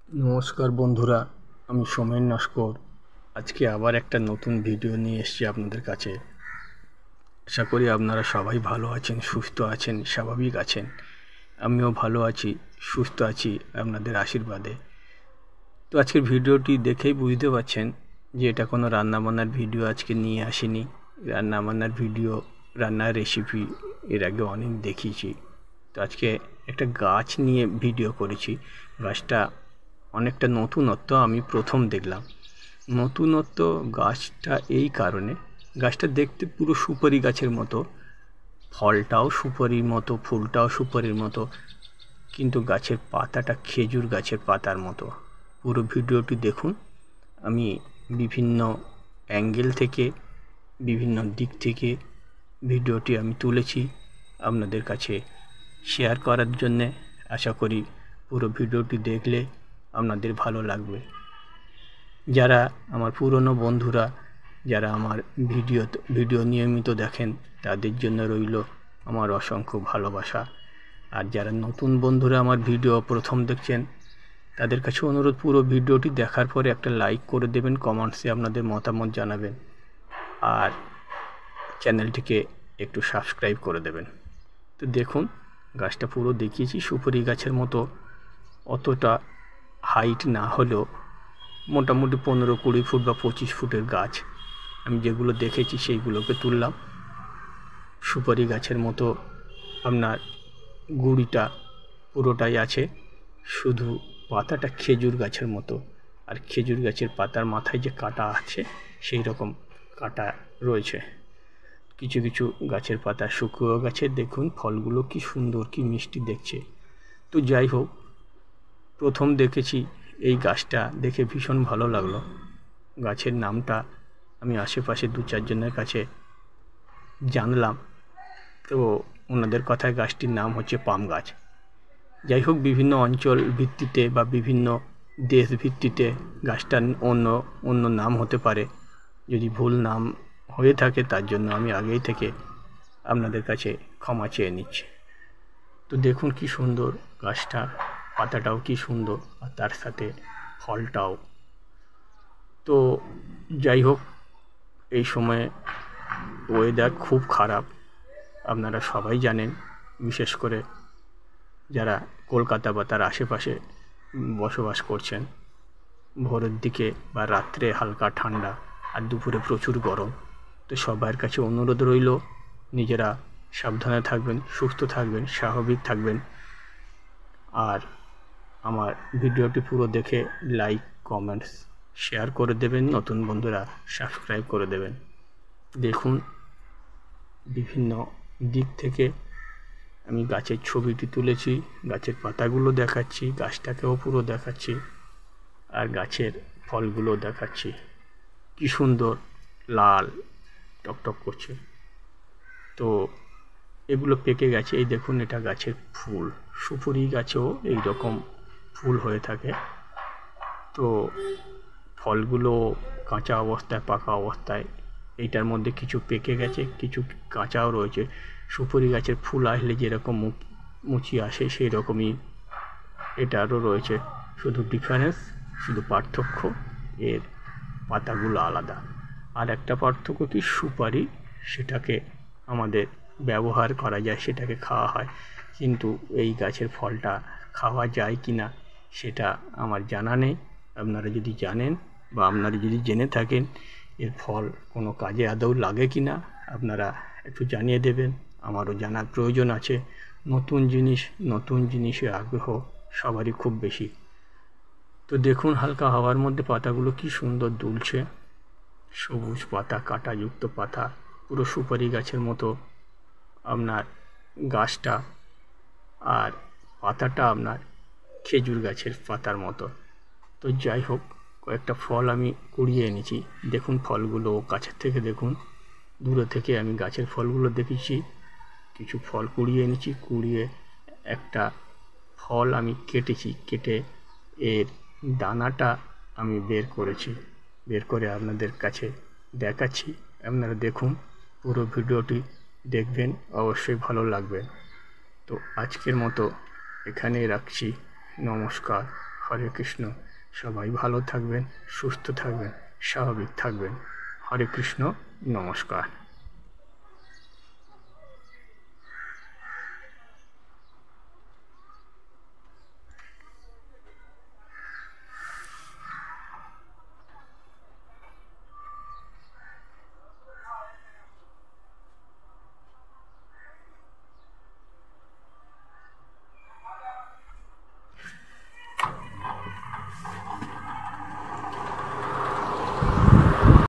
নমস্কার বন্ধুরা, আমি সোমেন নস্কর। আজকে আবার একটা নতুন ভিডিও নিয়ে এসেছি আপনাদের কাছে। আশা করি আপনারা সবাই ভালো আছেন, সুস্থ আছেন, স্বাভাবিক আছেন। আমিও ভালো আছি, সুস্থ আছি আপনাদের আশীর্বাদে। তো আজকের ভিডিওটি দেখেই বুঝতে পারছেন যে এটা কোনো রান্নাবান্নার ভিডিও আজকে নিয়ে আসিনি। রান্নাবান্নার ভিডিও, রান্নার রেসিপি এর আগে অনেক দেখিয়েছি। তো আজকে একটা গাছ নিয়ে ভিডিও করেছি। গাছটা অনেকটা নতুনত্ব, আমি প্রথম দেখলাম। নতুনত্ব গাছটা এই কারণে, গাছটা দেখতে পুরো সুপারি গাছের মতো, ফলটাও সুপারির মতো, ফুলটাও সুপারির মতো, কিন্তু গাছের পাতাটা খেজুর গাছের পাতার মতো। পুরো ভিডিওটি দেখুন। আমি বিভিন্ন অ্যাঙ্গেল থেকে, বিভিন্ন দিক থেকে ভিডিওটি আমি তুলেছি আপনাদের কাছে শেয়ার করার জন্যে। আশা করি পুরো ভিডিওটি দেখলে আপনাদের ভালো লাগবে। যারা আমার পুরনো বন্ধুরা, যারা আমার ভিডিও নিয়মিত দেখেন, তাদের জন্য রইল আমার অসংখ্য ভালোবাসা। আর যারা নতুন বন্ধুরা আমার ভিডিও প্রথম দেখছেন, তাদের কাছে অনুরোধ, পুরো ভিডিওটি দেখার পরে একটা লাইক করে দেবেন, কমেন্টসে আপনাদের মতামত জানাবেন, আর চ্যানেলটিকে একটু সাবস্ক্রাইব করে দেবেন। তো দেখুন, গাছটা পুরো দেখিয়েছি সুপারি গাছের মতো। অতটা হাইট না হলেও মোটামুটি 15-20 ফুট বা 25 ফুটের গাছ। আমি যেগুলো দেখেছি সেইগুলোকে তুললাম। সুপারি গাছের মতো আপনার গুঁড়িটা পুরোটাই আছে, শুধু পাতাটা খেজুর গাছের মতো। আর খেজুর গাছের পাতার মাথায় যে কাঁটা আছে, সেই রকম কাঁটা রয়েছে। কিছু কিছু গাছের পাতা শুকিয়েও গেছে। দেখুন ফলগুলো কি সুন্দর, কি মিষ্টি দেখছে। তো যাই হোক, প্রথম দেখেছি এই গাছটা, দেখে ভীষণ ভালো লাগলো। গাছের নামটা আমি আশেপাশে 2-4 জনের কাছে জানলাম, তো ওনাদের কথায় গাছটির নাম হচ্ছে পাম গাছ। যাই হোক, বিভিন্ন অঞ্চল ভিত্তিতে বা বিভিন্ন দেশ ভিত্তিতে গাছটার অন্য অন্য নাম হতে পারে। যদি ভুল নাম হয়ে থাকে, তার জন্য আমি আগেই থেকে আপনাদের কাছে ক্ষমা চেয়ে নিচ্ছি। তো দেখুন কি সুন্দর গাছটা, পাতাটাও কি সুন্দর, আর তার সাথে ফলটাও। তো যাই হোক, এই সময়ে ওয়েদার খুব খারাপ, আপনারা সবাই জানেন। বিশেষ করে যারা কলকাতা বা তার আশেপাশে বসবাস করছেন, ভোরের দিকে বা রাত্রে হালকা ঠান্ডা, আর দুপুরে প্রচুর গরম। তো সবার কাছে অনুরোধ রইল, নিজেরা সাবধানে থাকবেন, সুস্থ থাকবেন, স্বাভাবিক থাকবেন। আর আমার ভিডিওটি পুরো দেখে লাইক, কমেন্টস, শেয়ার করে দেবেন। নতুন বন্ধুরা সাবস্ক্রাইব করে দেবেন। দেখুন, বিভিন্ন দিক থেকে আমি গাছের ছবিটি তুলেছি, গাছের পাতাগুলো দেখাচ্ছি, গাছটাকেও পুরো দেখাচ্ছি, আর গাছের ফলগুলো দেখাচ্ছি। কি সুন্দর লাল টকটক করছে। তো এগুলো পেকে গেছে। এই দেখুন, এটা গাছের ফুল। সুপুরি গাছেও এই রকম ফুল হয়ে থাকে। তো ফলগুলো কাঁচা অবস্থায়, পাকা অবস্থায়, এইটার মধ্যে কিছু পেকে গেছে, কিছু কাঁচাও রয়েছে। সুপুরি গাছের ফুল আসলে যেরকম মুচি আসে, সেই রকমই এটারও রয়েছে। শুধু ডিফারেন্স, শুধু পার্থক্য, এর পাতাগুলো আলাদা। আর একটা পার্থক্য কি, সুপারি সেটাকে আমাদের ব্যবহার করা যায়, সেটাকে খাওয়া হয়, কিন্তু এই গাছের ফলটা খাওয়া যায় কি না সেটা আমার জানা নেই। আপনারা যদি জানেন বা আপনারা যদি জেনে থাকেন এর ফল কোনো কাজে আদৌ লাগে কি না, আপনারা একটু জানিয়ে দেবেন। আমারও জানার প্রয়োজন আছে। নতুন জিনিসে আগ্রহ সবারই খুব বেশি। তো দেখুন, হালকা হাওয়ার মধ্যে পাতাগুলো কি সুন্দর দুলছে। সবুজ পাতা, কাঁটাযুক্ত পাতা, পুরো সুপারি গাছের মতো আপনার গাছটা, আর পাতাটা আপনার খেজুর গাছের পাতার মতো। তো যাই হোক, কয়েকটা ফল আমি কুড়িয়ে এনেছি। দেখুন ফলগুলো কাছের থেকে দেখুন, দূরে থেকে আমি গাছের ফলগুলো দেখেছি। কিছু ফল কুড়িয়ে এনেছি, কুড়িয়ে একটা ফল আমি কেটেছি, কেটে এর দানাটা আমি বের করেছি, বের করে আপনাদের কাছে দেখাচ্ছি। আপনারা দেখুন, পুরো ভিডিওটি দেখবেন, অবশ্যই ভালো লাগবে। তো আজকের মতো এখানেই রাখছি। নমস্কার। হরে কৃষ্ণ। সবাই ভালো থাকবেন, সুস্থ থাকবেন, স্বাভাবিক থাকবেন। হরে কৃষ্ণ, নমস্কার।